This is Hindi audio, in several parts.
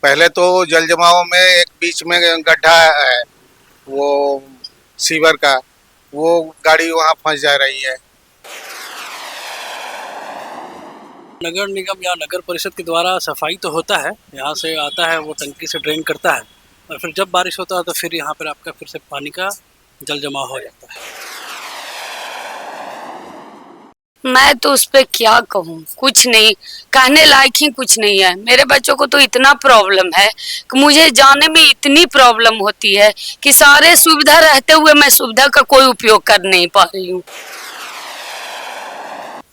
पहले तो जल जमाव में एक बीच में गड्ढा है, वो सीवर का, वो गाड़ी वहाँ फंस जा रही है। नगर निगम या नगर परिषद के द्वारा सफाई तो होता है, यहाँ से आता है वो टंकी से ड्रेन करता है और फिर जब बारिश होता है तो फिर यहाँ पर आपका फिर से पानी का जल जमाव हो जाता है। मैं तो उस पे क्या कहूँ, कुछ नहीं कहने लायक ही कुछ नहीं है। मेरे बच्चों को तो इतना प्रॉब्लम है कि मुझे जाने में इतनी प्रॉब्लम होती है कि सारे सुविधा रहते हुए मैं सुविधा का कोई उपयोग कर नहीं पा रही हूँ।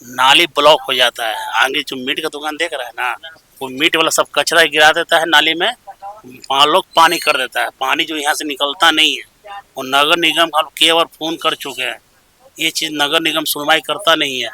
नाली ब्लॉक हो जाता है। आगे जो मीट का दुकान देख रहा है ना, वो मीट वाला सब कचरा गिरा देता है नाली में, वहाँ लोग पानी कर देता है। पानी जो यहाँ से निकलता नहीं है, वो नगर निगम हम कई बार फोन कर चुके हैं, ये चीज़ नगर निगम सुनवाई करता नहीं है।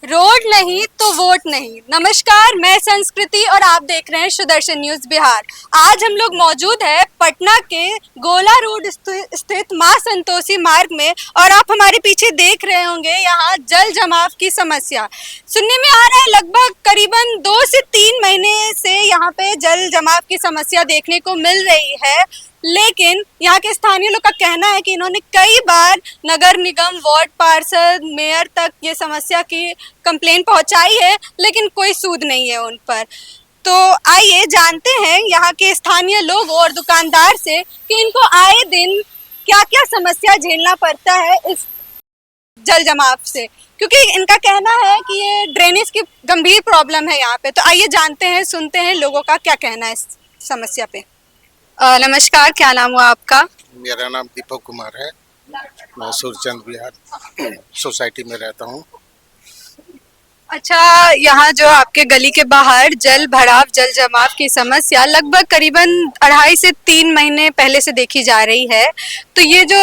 रोड नहीं तो वोट नहीं। नमस्कार, मैं संस्कृति और आप देख रहे हैं सुदर्शन न्यूज बिहार। आज हम लोग मौजूद है पटना के गोला रोड स्थित मां संतोषी मार्ग में और आप हमारे पीछे देख रहे होंगे यहाँ जल जमाव की समस्या सुनने में आ रहा है। लगभग करीबन 2 से 3 महीने से यहाँ पे जल जमाव की समस्या देखने को मिल रही है, लेकिन यहाँ के स्थानीय लोग का कहना है कि इन्होंने कई बार नगर निगम, वार्ड पार्षद, मेयर तक ये समस्या की कंप्लेन पहुंचाई है, लेकिन कोई सूद नहीं है उन पर। तो आइए जानते हैं यहाँ के स्थानीय लोग और दुकानदार से कि इनको आए दिन क्या क्या समस्या झेलना पड़ता है इस जल जमाव से, क्योंकि इनका कहना है कि ये ड्रेनेज की गंभीर प्रॉब्लम है यहाँ पे। तो आइए जानते हैं, सुनते हैं लोगों का क्या कहना है इस समस्या पे। नमस्कार, क्या नाम हुआ आपका? मेरा नाम दीपक कुमार है, मैं सूरचंद विहार सोसाइटी में रहता हूँ। अच्छा, यहाँ जो आपके गली के बाहर जल भराव, जल जमाव की समस्या लगभग करीबन 2.5 से 3 महीने पहले से देखी जा रही है, तो ये जो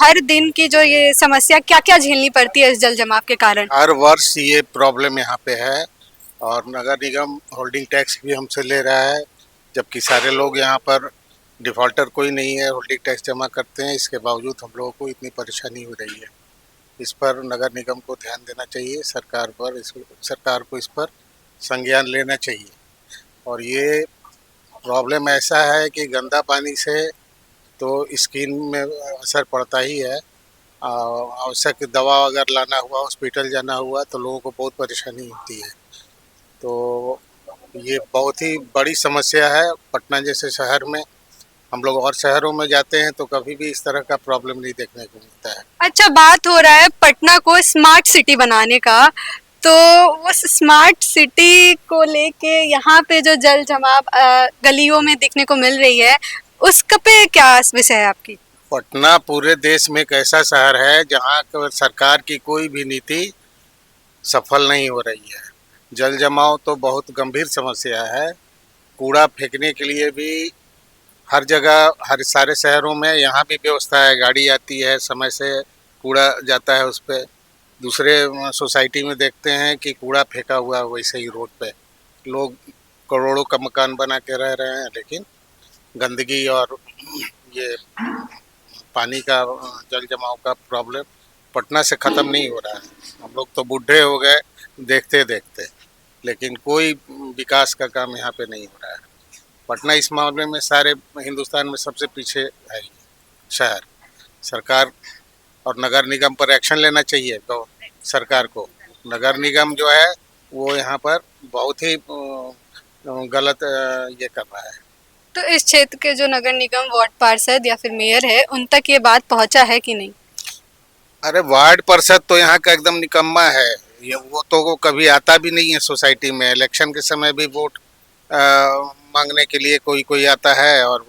हर दिन की जो ये समस्या क्या क्या झेलनी पड़ती है इस जल जमाव के कारण? हर वर्ष ये प्रॉब्लम यहाँ पे है और नगर निगम होल्डिंग टैक्स भी हमसे ले रहा है, जबकि सारे लोग यहाँ पर डिफॉल्टर कोई नहीं है, होल्डिंग टैक्स जमा करते हैं। इसके बावजूद हम लोगों को इतनी परेशानी हो रही है। इस पर नगर निगम को ध्यान देना चाहिए, सरकार को इस पर संज्ञान लेना चाहिए। और ये प्रॉब्लम ऐसा है कि गंदा पानी से तो स्किन में असर पड़ता ही है। आवश्यक दवा अगर लाना हुआ, हॉस्पिटल जाना हुआ, तो लोगों को बहुत परेशानी होती है। तो ये बहुत ही बड़ी समस्या है पटना जैसे शहर में। हम लोग और शहरों में जाते हैं तो कभी भी इस तरह का प्रॉब्लम नहीं देखने को मिलता है। अच्छा, बात हो रहा है पटना को स्मार्ट सिटी बनाने का, तो उस स्मार्ट सिटी को लेके यहाँ पे जो जल जमाव गलियों में देखने को मिल रही है, उसका पे क्या विषय है आपकी? पटना पूरे देश में एक ऐसा शहर है जहाँ सरकार की कोई भी नीति सफल नहीं हो रही है। जल जमाव तो बहुत गंभीर समस्या है। कूड़ा फेंकने के लिए भी हर जगह, हर सारे शहरों में यहाँ भी व्यवस्था है, गाड़ी आती है, समय से कूड़ा जाता है उस पर। दूसरे सोसाइटी में देखते हैं कि कूड़ा फेंका हुआ है वैसे ही रोड पे। लोग करोड़ों का मकान बना के रह रहे हैं, लेकिन गंदगी और ये पानी का जल जमाव का प्रॉब्लम पटना से ख़त्म नहीं हो रहा है। हम लोग तो बूढ़े हो गए देखते देखते, लेकिन कोई विकास का काम यहाँ पे नहीं हो रहा है। पटना इस मामले में सारे हिंदुस्तान में सबसे पीछे है शहर। सरकार और नगर निगम पर एक्शन लेना चाहिए। तो सरकार को, नगर निगम जो है वो यहाँ पर बहुत ही गलत ये कर रहा है। तो इस क्षेत्र के जो नगर निगम, वार्ड पार्षद या फिर मेयर है, उन तक ये बात पहुंचा है कि नहीं? अरे वार्ड पार्षद तो यहाँ का एकदम निकम्मा है। ये वो तो कभी आता भी नहीं है सोसाइटी में। इलेक्शन के समय भी वोट मांगने के लिए कोई कोई आता है और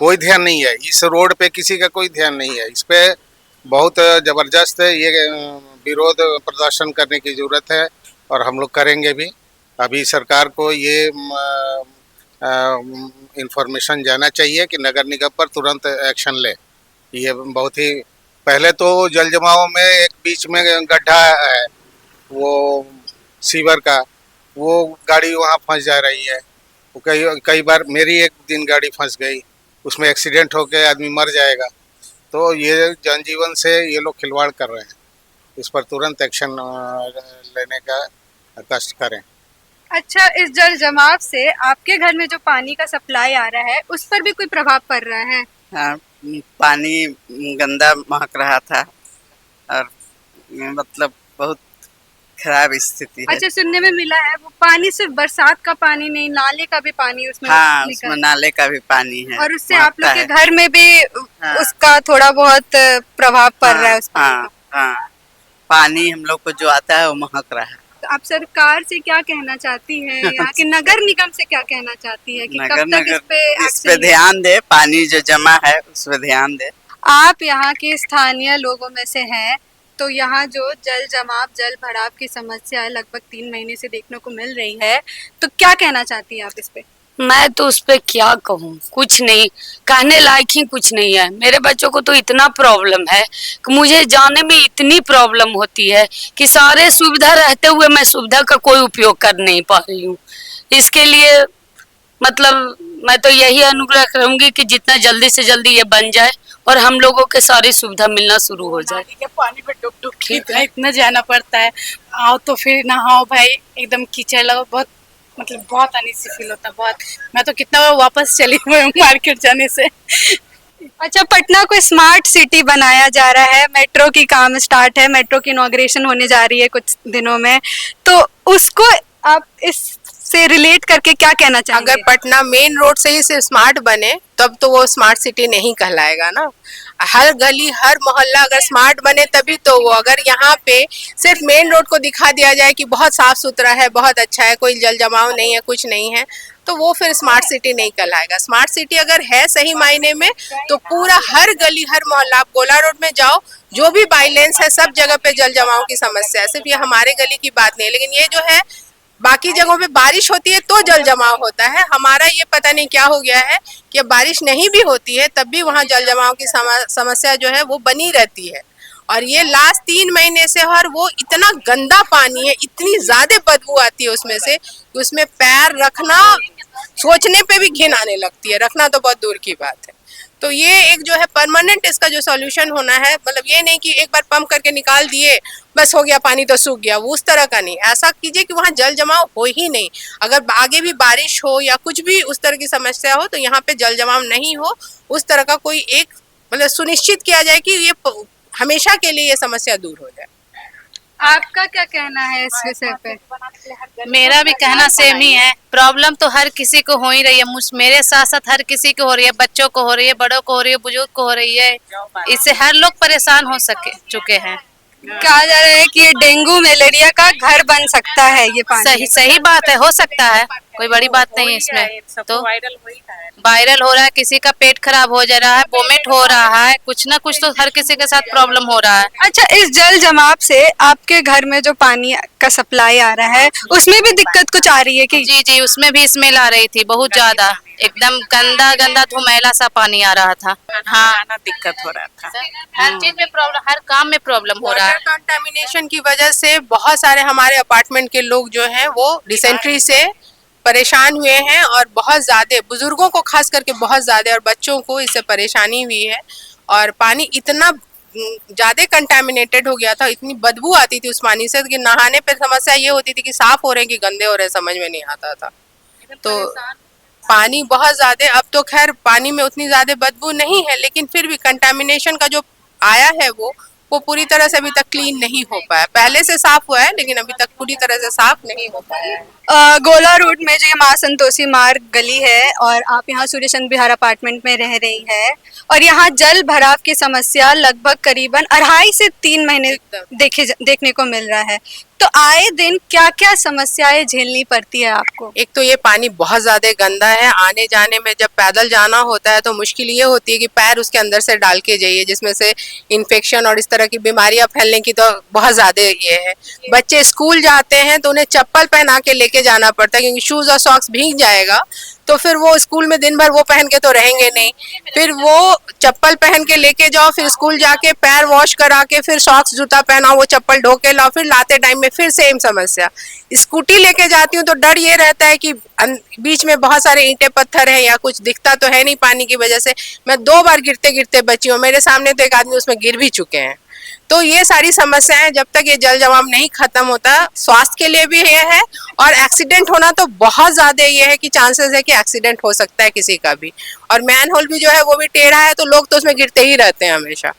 कोई ध्यान नहीं है। इस रोड पे किसी का कोई ध्यान नहीं है। इस पे बहुत ज़बरदस्त ये विरोध प्रदर्शन करने की ज़रूरत है और हम लोग करेंगे भी। अभी सरकार को ये इंफॉर्मेशन जाना चाहिए कि नगर निगम पर तुरंत एक्शन ले। ये बहुत ही, पहले तो जल जमाव में एक बीच में गड्ढा है, वो सीवर का, वो गाड़ी वहाँ फंस जा रही है। वो कई बार मेरी एक दिन गाड़ी फंस गई, उसमें एक्सीडेंट होकर आदमी मर जाएगा। तो ये जनजीवन से ये लोग खिलवाड़ कर रहे हैं। इस पर तुरंत एक्शन लेने का कष्ट करें। अच्छा, इस जल जमाव से आपके घर में जो पानी का सप्लाई आ रहा है उस पर भी कोई प्रभाव पड़ रहा है? हाँ, पानी गंदा महक रहा था और मतलब बहुत खराब स्थिति है। अच्छा, सुनने में मिला है वो पानी सिर्फ बरसात का पानी नहीं, नाले का भी पानी उसमें हाँ, निकल, उसमें नाले का भी पानी है और उससे आप लोग महकता के है। घर में भी हाँ। उसका थोड़ा बहुत प्रभाव पड़ रहा है उस पानी हाँ, हाँ, पानी हम लोग को जो आता है वो महक रहा है। का। तो आप सरकार से क्या कहना चाहती है, यहाँ के नगर निगम से क्या कहना चाहती है कि नगर कब तक इस पे इस पे एक्शन ले? ध्यान दे, पानी जो जमा है उस पे ध्यान दे। आप यहाँ के स्थानीय लोगों में से हैं, तो यहाँ जो जल जमाव जल भराव की समस्या है लगभग 3 महीने से देखने को मिल रही है, तो क्या कहना चाहती हैं आप इस पे? मैं तो उस पे क्या कहूँ, कुछ नहीं कहने लायक ही कुछ नहीं है। मेरे बच्चों को तो इतना प्रॉब्लम है कि मुझे जाने में इतनी प्रॉब्लम होती है कि सारे सुविधा रहते हुए मैं सुविधा का कोई उपयोग कर नहीं पा रही हूँ। इसके लिए मतलब मैं तो यही अनुग्रह करूंगी कि जितना जल्दी से जल्दी ये बन जाए और हम लोगों के सारी सुविधा मिलना शुरू हो जाए। के पानी में डुब डुब के इतना जाना पड़ता है, आओ तो फिर नहाओ भाई, एकदम कीचड़ लगा, बहुत मतलब बहुत अनईजी फील होता है बहुत। मैं तो कितना बार वापस चली हुई हूँ मार्केट जाने से। अच्छा, पटना को स्मार्ट सिटी बनाया जा रहा है, मेट्रो की काम स्टार्ट है, मेट्रो की इनॉग्रेशन होने जा रही है कुछ दिनों में, तो उसको आप इससे रिलेट करके क्या कहना चाहेंगे? अगर पटना मेन रोड से ही से स्मार्ट बने तब तो वो स्मार्ट सिटी नहीं कहलाएगा ना। हर गली हर मोहल्ला अगर स्मार्ट बने तभी तो वो, अगर यहाँ पे सिर्फ मेन रोड को दिखा दिया जाए कि बहुत साफ सुथरा है, बहुत अच्छा है, कोई जल जमाव नहीं है, कुछ नहीं है, तो वो फिर स्मार्ट सिटी नहीं कहलाएगा। स्मार्ट सिटी अगर है सही मायने में तो पूरा हर गली हर मोहल्ला, आप गोला रोड में जाओ, जो भी बाइलेंस है सब जगह पे जल जमाव की समस्या है। सिर्फ ये हमारे गली की बात नहीं है, लेकिन ये जो है बाकी जगहों पे बारिश होती है तो जल जमाव होता है। हमारा ये पता नहीं क्या हो गया है कि बारिश नहीं भी होती है तब भी वहाँ जल जमाव की समस्या जो है वो बनी रहती है। और ये लास्ट 3 महीने से, और वो इतना गंदा पानी है, इतनी ज्यादा बदबू आती है उसमें से कि उसमें पैर रखना सोचने पे भी घिन आने लगती है, रखना तो बहुत दूर की बात है। तो ये एक जो है परमानेंट इसका जो सॉल्यूशन होना है, मतलब ये नहीं कि एक बार पंप करके निकाल दिए बस हो गया पानी तो सूख गया, वो उस तरह का नहीं। ऐसा कीजिए कि वहाँ जल जमाव हो ही नहीं। अगर आगे भी बारिश हो या कुछ भी उस तरह की समस्या हो तो यहाँ पे जल जमाव नहीं हो, उस तरह का कोई एक मतलब सुनिश्चित किया जाए कि ये हमेशा के लिए ये समस्या दूर हो जाए। आपका क्या कहना है इस विषय पे? मेरा भी कहना सेम ही है। प्रॉब्लम तो हर किसी को हो ही रही है, मेरे साथ साथ हर किसी को हो रही है, बच्चों को हो रही है, बड़ों को हो रही है, बुजुर्ग को हो रही है। इससे हर लोग परेशान हो चुके हैं। कहा जा रहा है कि ये डेंगू मलेरिया का घर बन सकता है ये पानी। सही बात है, हो सकता है, कोई बड़ी बात नहीं है इसमें। तो वायरल हो रहा है, किसी का पेट खराब हो जा रहा है, वोमिट हो रहा है, कुछ ना कुछ तो हर किसी के साथ प्रॉब्लम हो रहा है। अच्छा, इस जल जमाव से आपके घर में जो पानी का सप्लाई आ रहा है उसमें भी दिक्कत कुछ आ रही है कि? जी, उसमें भी स्मेल आ रही थी बहुत ज्यादा, एकदम गंदा गंदा धुमैला सा पानी आ रहा था। हाँ, दिक्कत हो रहा था, हर चीज में प्रॉब्लम, हर काम में प्रॉब्लम हो रहा है। वाटर कंटामिनेशन की वजह से बहुत सारे हमारे अपार्टमेंट के लोग जो हैं वो डिसेंट्री से परेशान हुए हैं, और बहुत ज़्यादा बुजुर्गों को खास करके बहुत ज़्यादा, और बच्चों को इससे परेशानी हुई है। और पानी इतना ज़्यादा कंटामिनेटेड हो गया था, इतनी बदबू आती थी उस पानी से कि नहाने पर समस्या ये होती थी कि साफ हो रहे हैं कि गंदे हो रहे हैं, समझ में नहीं आता था। तो पानी बहुत ज़्यादा, अब तो खैर पानी में उतनी ज़्यादा बदबू नहीं है, लेकिन फिर भी कंटामिनेशन का जो आया है वो पूरी तरह से अभी तक क्लीन नहीं हो पाया। पहले से साफ हुआ है लेकिन अभी तक पूरी तरह से साफ नहीं हो पाया। गोला रोड में जो ये माँ संतोषी मार्ग गली है और आप यहाँ सूर्यचंद्र विहार अपार्टमेंट में रह रही है, और यहाँ जल भराव की समस्या लगभग करीबन 2.5 से 3 महीने देखने को मिल रहा है। तो आए दिन क्या क्या समस्याएं झेलनी पड़ती है आपको? एक तो ये पानी बहुत ज्यादा गंदा है, आने जाने में जब पैदल जाना होता है तो मुश्किल ये होती है कि पैर उसके अंदर से डाल के जाइए, जिसमें से इन्फेक्शन और इस तरह की बीमारियां फैलने की तो बहुत ज्यादा ये है। बच्चे स्कूल जाते हैं तो उन्हें चप्पल पहना के लेके जाना पड़ता है, क्योंकि शूज और सॉक्स भीग जाएगा तो फिर वो स्कूल में दिन भर वो पहन के तो रहेंगे नहीं। फिर वो चप्पल पहन के लेके जाओ, फिर स्कूल जाके पैर वॉश करा के फिर सॉक्स जूता पहनाओ, वो चप्पल ढो के लाओ, फिर लाते टाइम में फिर सेम समस्या। स्कूटी लेके जाती हूँ तो डर ये रहता है कि बीच में बहुत सारे ईंटें पत्थर हैं या कुछ दिखता तो है नहीं पानी की वजह से। मैं 2 बार गिरते गिरते बची हूँ, मेरे सामने तो एक आदमी उसमें गिर भी चुके हैं। तो ये सारी समस्याएं जब तक ये जल जमाव नहीं खत्म होता, स्वास्थ्य के लिए भी ये है और एक्सीडेंट होना तो बहुत ज्यादा ये है कि चांसेस है कि एक्सीडेंट हो सकता है किसी का भी। और मैन होल भी जो है वो भी टेढ़ा है, तो लोग तो उसमें गिरते ही रहते हैं हमेशा।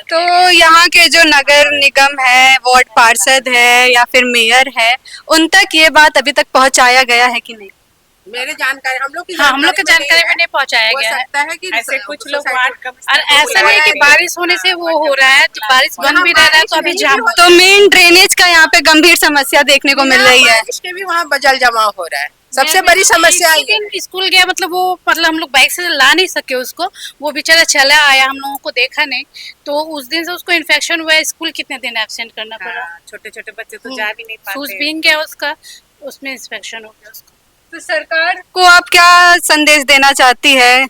तो यहाँ के जो नगर निगम है, वार्ड पार्षद है या फिर मेयर है, उन तक ये बात अभी तक पहुँचाया गया है कि नहीं? मेरे जानकारी हम लोग की हाँ, हम लोग के जानकारी में नहीं पहुंचाया हो गया है। सकता है कि ऐसे कुछ लोग सोसाइटी और ऐसा नहीं कि बारिश होने से वो हो रहा है, बारिश बंद भी रह रहा है तो अभी जाम तो मेन ड्रेनेज का यहाँ पे गंभीर समस्या देखने को मिल रही है। इसके भी वहाँ जल जमाव हो रहा है, सबसे बड़ी समस्या एक दिन स्कूल गया, मतलब हम लोग बाइक से ला नहीं सके उसको, वो बेचारा चला आया, हम लोगों को देखा नहीं, तो उस दिन से उसको इन्फेक्शन हुआ। स्कूल कितने दिन एब्सेंट करना पड़ा, छोटे छोटे बच्चे तो जा भी नहीं पाते। सूज बीन गया उसका, उसमें इन्फेक्शन हो गया उसको। तो सरकार को आप क्या संदेश देना चाहती है?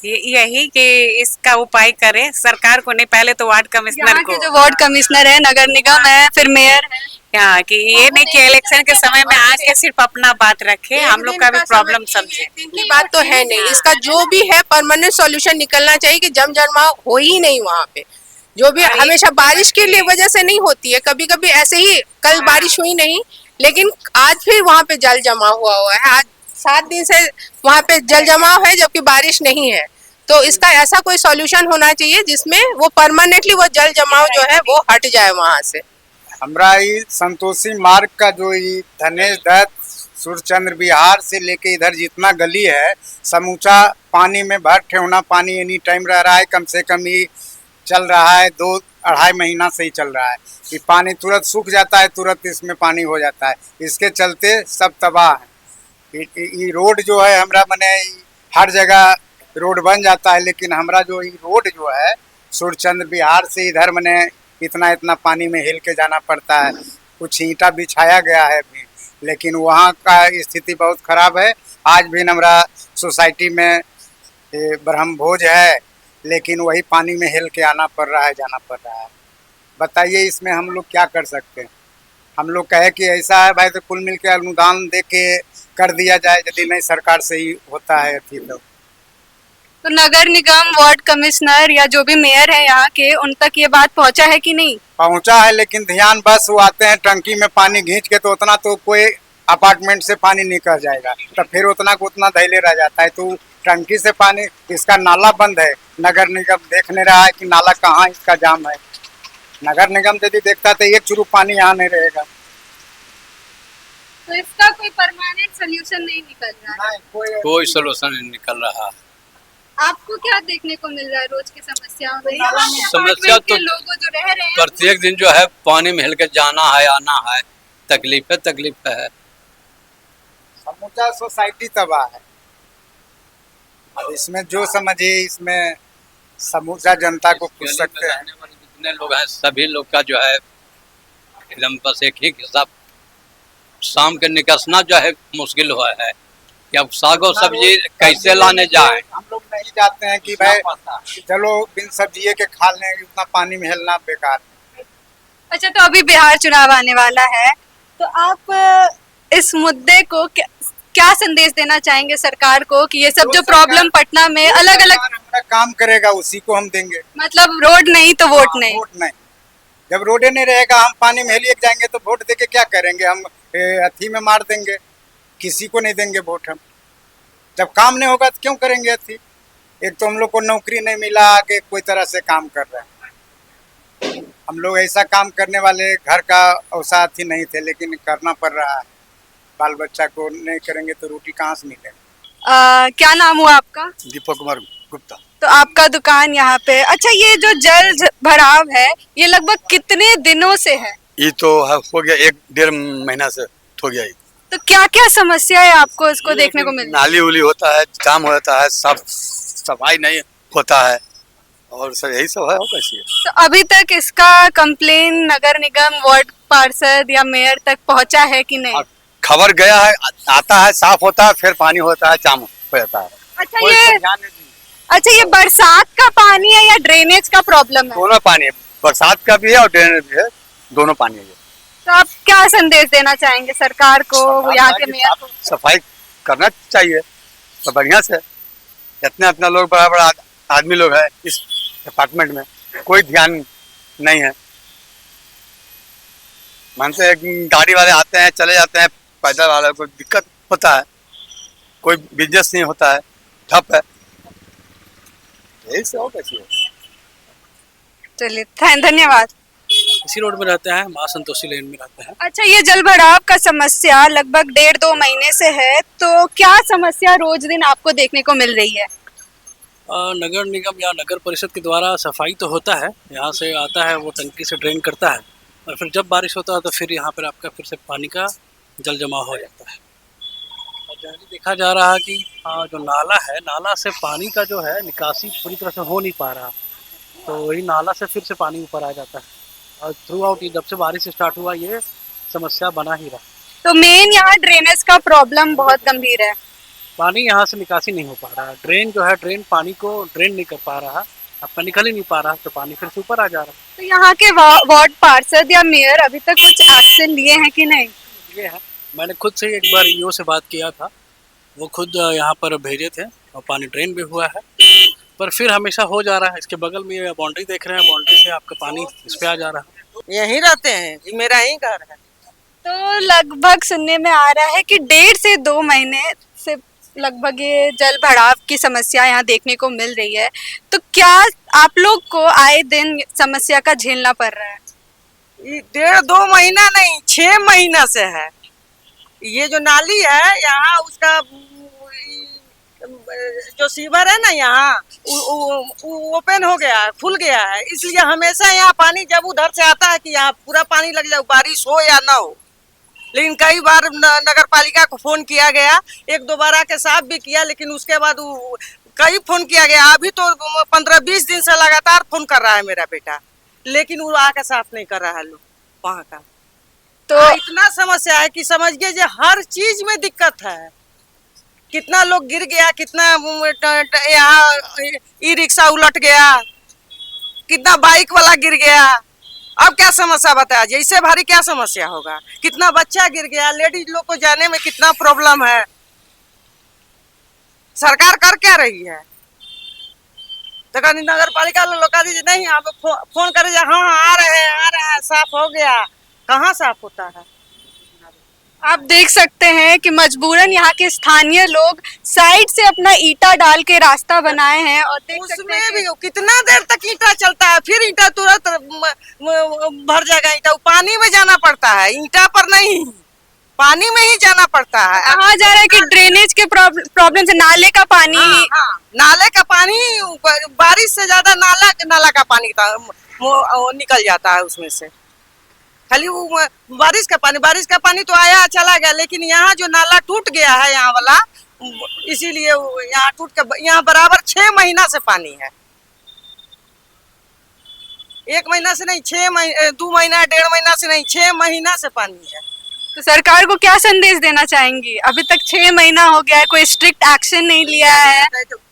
यही कि इसका उपाय करें, सरकार को नहीं, पहले तो वार्ड कमिश्नर यहाँ को। के जो वार्ड कमिश्नर है, नगर निगम है, फिर मेयर है, यहाँ कि ये नहीं कि इलेक्शन के समय में आके सिर्फ अपना बात रखे, हम लोग का भी प्रॉब्लम समझे। की बात तो है नहीं, इसका जो भी है परमानेंट सॉल्यूशन निकलना चाहिए कि जम जमाव हो ही नहीं वहाँ पे। जो भी हमेशा बारिश के लिए वजह से नहीं होती है, कभी कभी ऐसे ही कल बारिश हुई नहीं, लेकिन आज फिर वहाँ पे जल जमाव हुआ है। आज 7 दिन से वहाँ पे जल जमाव है जबकि बारिश नहीं है। तो इसका ऐसा कोई सॉल्यूशन होना चाहिए जिसमें वो परमानेंटली वो जल जमाव जो है वो हट जाए वहाँ से। हमरा ई संतोषी मार्ग का जो ई धनेश दत्त सूर्यचंद्र विहार से लेके इधर जितना गली है, समूचा पानी में भर ठेवना, पानी एनी टाइम रह रहा है। कम से कम ये चल रहा है 2-2.5 महीना से ही चल रहा है। ये पानी तुरंत सूख जाता है, तुरंत इसमें पानी हो जाता है। इसके चलते सब तबाह है। ये रोड जो है हमरा मने हर जगह रोड बन जाता है, लेकिन हमरा जो ये रोड जो है सूर्यचंद्र विहार से इधर मने इतना इतना पानी में हिल के जाना पड़ता है। कुछ ईंटा बिछाया गया है भी, लेकिन वहाँ का स्थिति बहुत खराब है। आज भी हमारा सोसाइटी में ब्रह्म भोज है, लेकिन वही पानी में हिल के आना पड़ रहा है, जाना पड़ रहा है। बताइए इसमें हम लोग क्या कर सकते हैं? हम लोग कहे कि ऐसा है भाई तो कुल मिल के अनुदान दे के कर दिया जाए, यदि नहीं सरकार से ही होता है अथी तो नगर निगम, वार्ड कमिश्नर या जो भी मेयर है यहाँ के, उन तक ये बात पहुँचा है कि नहीं? पहुंचा है, लेकिन ध्यान बस वो आते हैं टंकी में पानी खींच के, तो उतना तो कोई अपार्टमेंट से पानी निकल जाएगा, तो फिर उतना को उतना धैले रह जाता है। तो टंकी से पानी, इसका नाला बंद है, नगर निगम देख नहीं रहा है कि नाला कहाँ इसका जाम है। नगर निगम यदि देखता तो एक चुरू पानी यहाँ नहीं रहेगा। तो इसका कोई परमानेंट सोल्यूशन नहीं निकल रहा है? कोई सोल्यूशन नहीं निकल रहा। आपको क्या देखने को मिल रहा है रोज की समस्याओं में? समस्या तो लोग जो रह रहे हैं प्रत्येक दिन जो है पानी में हिल के जाना है, आना है, तकलीफ है। समूचा सोसाइटी तबाह है। अब इसमें जो समझिए, इसमें समूचा जनता को पूछ सकते हैं। जितने लोग हैं सभी लोग का जो है एकदम बस एक ही हिसाब, शाम के निकलना जो है मुश्किल हुआ है कि अब साग और सब्जी कैसे लाने जाए। हम लोग नहीं चाहते हैं कि भाई चलो बिन सब्जी के खा लें, उतना पानी में हिलना बेकार है। अच्छा, तो अभी बिहार चुनाव आने वाला है, तो आप इस मुद्दे को क्या संदेश देना चाहेंगे सरकार को कि ये सब जो प्रॉब्लम पटना में अलग अलग काम करेगा उसी को हम देंगे। मतलब रोड नहीं तो वोट नहीं। वोट नहीं, जब रोडे नहीं रहेगा हम पानी में हिलिए जाएंगे तो वोट देके क्या करेंगे? हम अथी में मार देंगे, किसी को नहीं देंगे वोट हम। जब काम नहीं होगा तो क्यों करेंगे अथी? एक तो हम लोग को नौकरी नहीं मिला कि कोई तरह से काम कर रहे हैं। हम लोग ऐसा काम करने वाले घर का औसा अथी नहीं थे, लेकिन करना पड़ रहा है। बाल बच्चा को नहीं करेंगे तो रोटी कहाँ से मिलेगी? क्या नाम हुआ आपका? दीपक कुमार गुप्ता। तो आपका दुकान यहाँ पे। अच्छा, ये जो जल भराव है ये लगभग कितने दिनों से है? ये तो हो गया 1-1.5 महीना से हो गया। तो क्या क्या समस्या है आपको इसको देखने को मिलती है? नाली उली होता है, जाम होता है, साफ सफाई नहीं होता है, और सब यही सब है। और कैसी है? तो अभी तक इसका कंप्लेन नगर निगम, वार्ड पार्षद या मेयर तक पहुँचा है कि नहीं? खबर गया है, आता है, साफ होता है, फिर पानी होता है, जाम हो जाता है। अच्छा, ये बरसात का पानी है या ड्रेनेज का प्रॉब्लम है? दोनों पानी है, बरसात का भी है और ड्रेनेज भी है, दोनों पानी है। तो आप क्या संदेश देना चाहेंगे सरकार को, यहाँ के मेयर को? सफाई करना चाहिए तो बढ़िया से। इतना लोग बड़ा बड़ा आदमी लोग है, इस अपार्टमेंट में कोई ध्यान नहीं है। मानते हैं गाड़ी वाले आते हैं चले जाते हैं, पैदल वाले को दिक्कत होता है, कोई बिजनेस नहीं होता है, ठप है। यही से और कैसी है। चलिए धन्यवाद। इसी रोड में रहते हैं, माँ संतोषी लेन में रहते हैं। अच्छा, ये जल भराव का समस्या लगभग 1.5-2 महीने से है, तो क्या समस्या रोज दिन आपको देखने को मिल रही है? नगर निगम या नगर परिषद के द्वारा सफाई तो होता है, यहाँ से आता है वो टंकी से ड्रेन करता है, और फिर जब बारिश होता है तो फिर यहाँ पर आपका फिर से पानी का जल जमा हो जाता है। और जैसे देखा जा रहा है कि जो नाला है, नाला से पानी का जो है निकासी पूरी तरह से हो नहीं पा रहा, तो वही नाला से फिर से पानी ऊपर आ जाता है। और थ्रू आउट जब से बारिश स्टार्ट हुआ ये समस्या बना ही रहा। तो मेन यहाँ ड्रेनेज का प्रॉब्लम बहुत गंभीर है। पानी यहाँ से निकासी नहीं हो पा रहा, ड्रेन जो है ड्रेन पानी को ड्रेन नहीं कर पा रहा, आपका निकल ही नहीं पा रहा, तो पानी फिर से ऊपर आ जा रहा है। तो यहाँ के वार्ड पार्षद या मेयर अभी तक कुछ एक्शन लिए हैं कि नहीं? ये है, मैंने खुद से एक बार ईओ से बात किया था, वो खुद यहाँ पर भेजे थे और पानी ड्रेन भी हुआ है, पर फिर हमेशा हो जा रहा है। इसके बगल में ये बाउंड्री देख रहे हैं, बाउंड्री से आपका पानी इस पे आ जा रहा है। यहीं रहते हैं, ये मेरा ही घर है। तो लगभग सुनने में आ रहा है कि 1.5 से 2 महीने से लगभग ये जल भराव की समस्या यहाँ देखने को मिल रही है। तो क्या आप लोग को आए दिन समस्या का झेलना पड़ रहा है? 1.5-2 महीना नहीं, 6 महीना से है। ये जो नाली है यहाँ, उसका जो सीवर है ना यहाँ, ओपन हो गया है, खुल गया है, इसलिए हमेशा यहाँ पानी जब उधर से आता है कि यहाँ पूरा पानी लग जाए, बारिश हो या ना हो। लेकिन कई बार नगर पालिका को फोन किया गया, 1-2 बार आके साफ भी किया, लेकिन उसके बाद कई फोन किया गया। अभी तो 15-20 दिन से लगातार फोन कर रहा है मेरा बेटा, लेकिन वो आके साफ नहीं कर रहा है लोग वहाँ का। तो इतना समस्या है कि समझिए जो हर चीज में दिक्कत है। कितना लोग गिर गया, कितना यहाँ ई रिक्शा उलट गया, कितना बाइक वाला गिर गया। अब क्या समस्या बताया जाए, इससे भारी क्या समस्या होगा। कितना बच्चा गिर गया, लेडीज लोग को जाने में कितना प्रॉब्लम है। सरकार कर क्या रही है? तो नगर पालिका लोग नहीं, आप फोन करे, हाँ आ रहे हैं, साफ हो गया। कहाँ साफ होता है? आप देख सकते हैं कि मजबूरन यहाँ के स्थानीय लोग साइड से अपना ईंटा डाल के रास्ता बनाए हैं, और देख सकते हैं भी कितना देर तक ईंटा चलता है, फिर ईंटा तुरंत भर जाएगा। ईंटा पानी में जाना पड़ता है, ईंटा पर नहीं, पानी में ही जाना पड़ता है। कहा जा रहा है कि ड्रेनेज के प्रॉब्लम से नाले का पानी नाले का पानी बारिश से ज्यादा नाला का पानी निकल जाता है उसमें से। खाली वो बारिश का पानी तो आया चला गया, लेकिन यहाँ जो नाला टूट गया है यहाँ वाला, इसीलिए यहाँ टूट के यहाँ बराबर 6 महीना से पानी है। 1 महीना से नहीं, 2 महीना 1.5 महीना से नहीं, 6 महीना से पानी है। तो सरकार को क्या संदेश देना चाहेंगी? अभी तक 6 महीना हो गया है, कोई स्ट्रिक्ट एक्शन नहीं लिया है।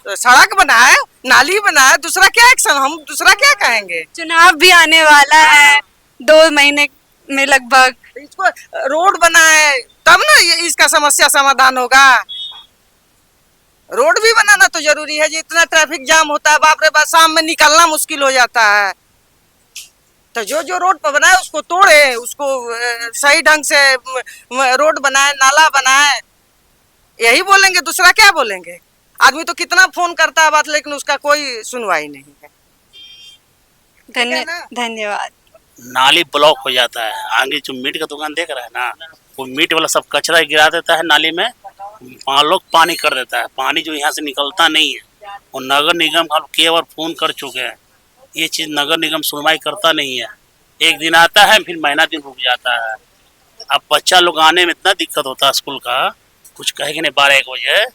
सड़क बनाए, नाली बनाए, दूसरा क्या एक्शन, हम दूसरा क्या कहेंगे? चुनाव भी आने वाला है 2 महीने में लगभग, इसको रोड बनाए तब ना इसका समस्या समाधान होगा। रोड भी बनाना तो जरूरी है, जितना ट्रैफिक जाम होता है, बाप रे बाप, शाम में निकलना मुश्किल हो जाता है। तो जो रोड पर बनाए उसको तोड़े, उसको सही ढंग से रोड बनाए, नाला बनाए, यही बोलेंगे, दूसरा क्या बोलेंगे। आदमी तो कितना फोन करता है बात, लेकिन उसका कोई सुनवाई नहीं है। धन्यवाद। नाली ब्लॉक हो जाता है। आगे जो मीट का दुकान देख रहा है ना, वो मीट वाला सब कचरा गिरा देता है नाली में, 5 लोग पानी कर देता है। पानी जो यहाँ से निकलता नहीं है, और नगर निगम हम कई बार फोन कर चुके हैं, ये चीज़ नगर निगम सुनवाई करता नहीं है। एक दिन आता है, फिर महीना दिन रुक जाता है। अब बच्चा लोग आने में इतना दिक्कत होता है स्कूल का, कुछ कहेगा नहीं। 12-1 बजे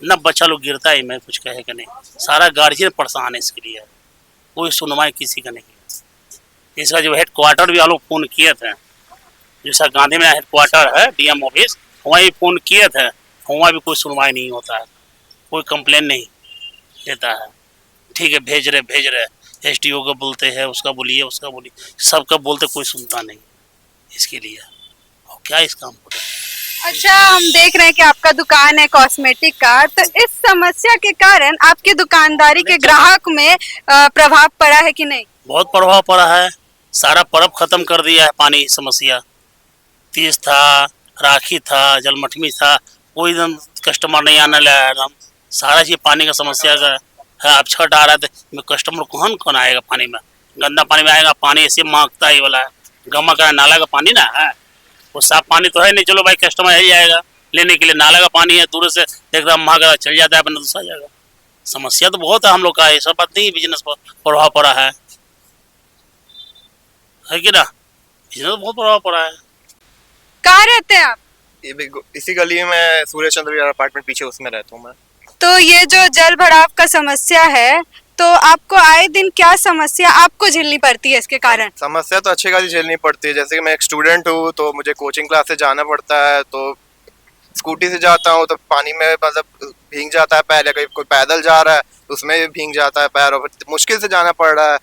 न बच्चा लोग गिरता ही, मैं कुछ कहेगा नहीं। सारा गार्जियन परेशान है इसके लिए, कोई सुनवाई किसी का नहीं है। इसका जो हेड क्वार्टर भी हम लोग फोन किए थे, जैसा गांधी में हेड क्वार्टर है डीएम ऑफिस, वहाँ भी फोन किए थे, वहाँ भी कोई सुनवाई नहीं होता है, कोई कंप्लेन नहीं देता है। ठीक है, भेज रहे एसडीओ को बोलते हैं, उसका बोलिए, सबका बोलते, कोई सुनता नहीं इसके लिए। और क्या इस काम को अच्छा, हम देख रहे हैं कि आपका दुकान है कॉस्मेटिक का, तो इस समस्या के कारण आपकी दुकानदारी के ग्राहक में प्रभाव पड़ा है कि नहीं? बहुत प्रभाव पड़ा है। सारा पर्व खत्म कर दिया है पानी समस्या। तीज था, राखी था, जन्माष्टमी था, कोई एकदम कस्टमर नहीं आने लगा है एकदम। सारा चीज पानी का समस्या का है। अब छठ आ रहा है तो कस्टमर कौन कौन आएगा पानी में? गंदा पानी में आएगा, पानी ऐसे महकता ही वाला है। गमा का नाला का पानी ना है, वो साफ पानी तो है नहीं। चलो भाई कस्टमर ही जाएगा लेने के लिए, नाला का पानी है, दूर से एकदम महक चल जाता है, अपना दूसरा जाएगा। समस्या तो बहुत है हम लोग का, ऐसा बात नहीं बिजनेस पर प्रभाव पड़ा है कि ना? बिजनेस पर बहुत प्रभाव पड़ा है। कहाँ रहते हैं आप? इसी गली में सूर्य चंद्र विहार अपार्टमेंट पीछे, उसमें रहता हूँ मैं। तो ये जो जल भराव का समस्या है, तो आपको आए दिन क्या समस्या आपको झेलनी पड़ती है इसके कारण? समस्या तो अच्छी खासी झेलनी पड़ती है। जैसे कि मैं एक स्टूडेंट हूँ, तो मुझे कोचिंग क्लास से जाना पड़ता है, तो स्कूटी से जाता हूँ तो पानी में मतलब भीग जाता है पैर, या कोई पैदल जा रहा है तो उसमें भी भीग जाता है पैर, और मुश्किल से जाना पड़ रहा है।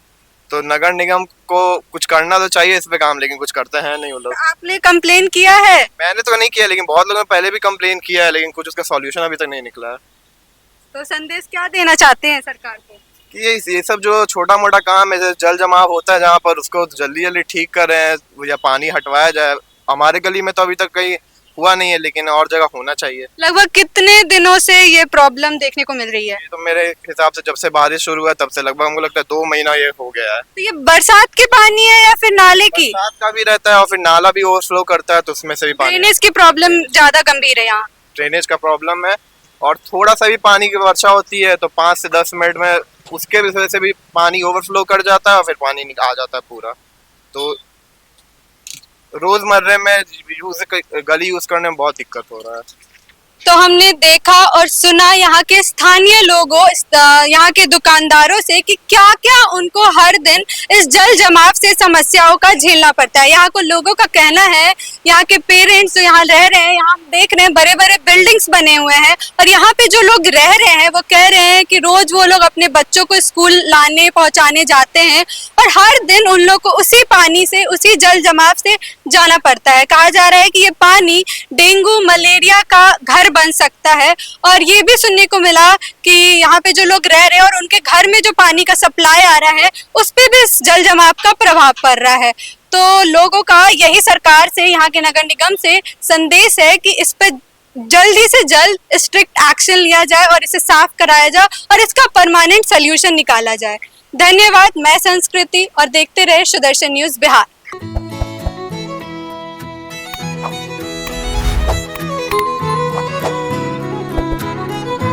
तो नगर निगम को कुछ करना तो चाहिए इस पे काम, लेकिन कुछ करते हैं नहीं वो लोग। आपने कंप्लेन किया है? मैंने तो नहीं किया, लेकिन बहुत लोगों ने पहले भी कंप्लेन किया है, लेकिन कुछ उसका सॉल्यूशन अभी तक नहीं निकला है। तो संदेश क्या देना चाहते हैं सरकार को? कि ये सब जो छोटा मोटा काम है, जल जमाव होता है जहाँ पर, उसको जल्दी जल्दी ठीक करें या पानी हटवाया जाए। हमारे गली में तो अभी तक कहीं हुआ नहीं है, लेकिन और जगह होना चाहिए। लगभग कितने दिनों से ये प्रॉब्लम देखने को मिल रही है? तो मेरे हिसाब से जब से बारिश शुरू हुआ तब से लगभग हमको लगता है 2 महीना ये हो गया है। तो ये बरसात के पानी है या फिर नाले की? बरसात का भी रहता है और फिर नाला भी ओवरफ्लो करता है, तो उसमें से भी पानी। ड्रेनेज की प्रॉब्लम ज्यादा गंभीर है यहाँ। ड्रेनेज का प्रॉब्लम है, और थोड़ा सा भी पानी की वर्षा होती है तो 5 से 10 मिनट में उसके वजह से भी पानी ओवरफ्लो कर जाता है और फिर पानी आ जाता है पूरा। तो रोजमर्रे में गली यूज करने में बहुत दिक्कत हो रहा है। तो हमने देखा और सुना यहाँ के स्थानीय लोगों, यहाँ के दुकानदारों से कि क्या क्या उनको हर दिन इस जल जमाव से समस्याओं का झेलना पड़ता है। यहाँ को लोगों का कहना है, यहाँ के पेरेंट्स जो यहाँ रह रहे हैं, यहाँ हम देख रहे हैं बड़े बड़े बिल्डिंग्स बने हुए हैं, और यहाँ पे जो लोग रह रहे हैं वो कह रहे हैं कि रोज वो लोग अपने बच्चों को स्कूल लाने पहुँचाने जाते हैं, और हर दिन उन लोग को उसी पानी से, उसी जल जमाव से जाना पड़ता है। कहा जा रहा है कि ये पानी डेंगू मलेरिया का घर बन सकता है। और ये भी सुनने को मिला कि यहाँ पे जो लोग रह रहे हैं और उनके घर में जो पानी का सप्लाई आ रहा है उस पे भी इस जल जमाव का प्रभाव पड़ रहा है। तो लोगों का यही सरकार से, यहाँ के नगर निगम से संदेश है कि इस पे जल्दी से जल्द स्ट्रिक्ट एक्शन लिया जाए और इसे साफ कराया जाए और इसका परमानेंट सोल्यूशन निकाला जाए। धन्यवाद। मैं संस्कृति, और देखते रहे सुदर्शन न्यूज बिहार।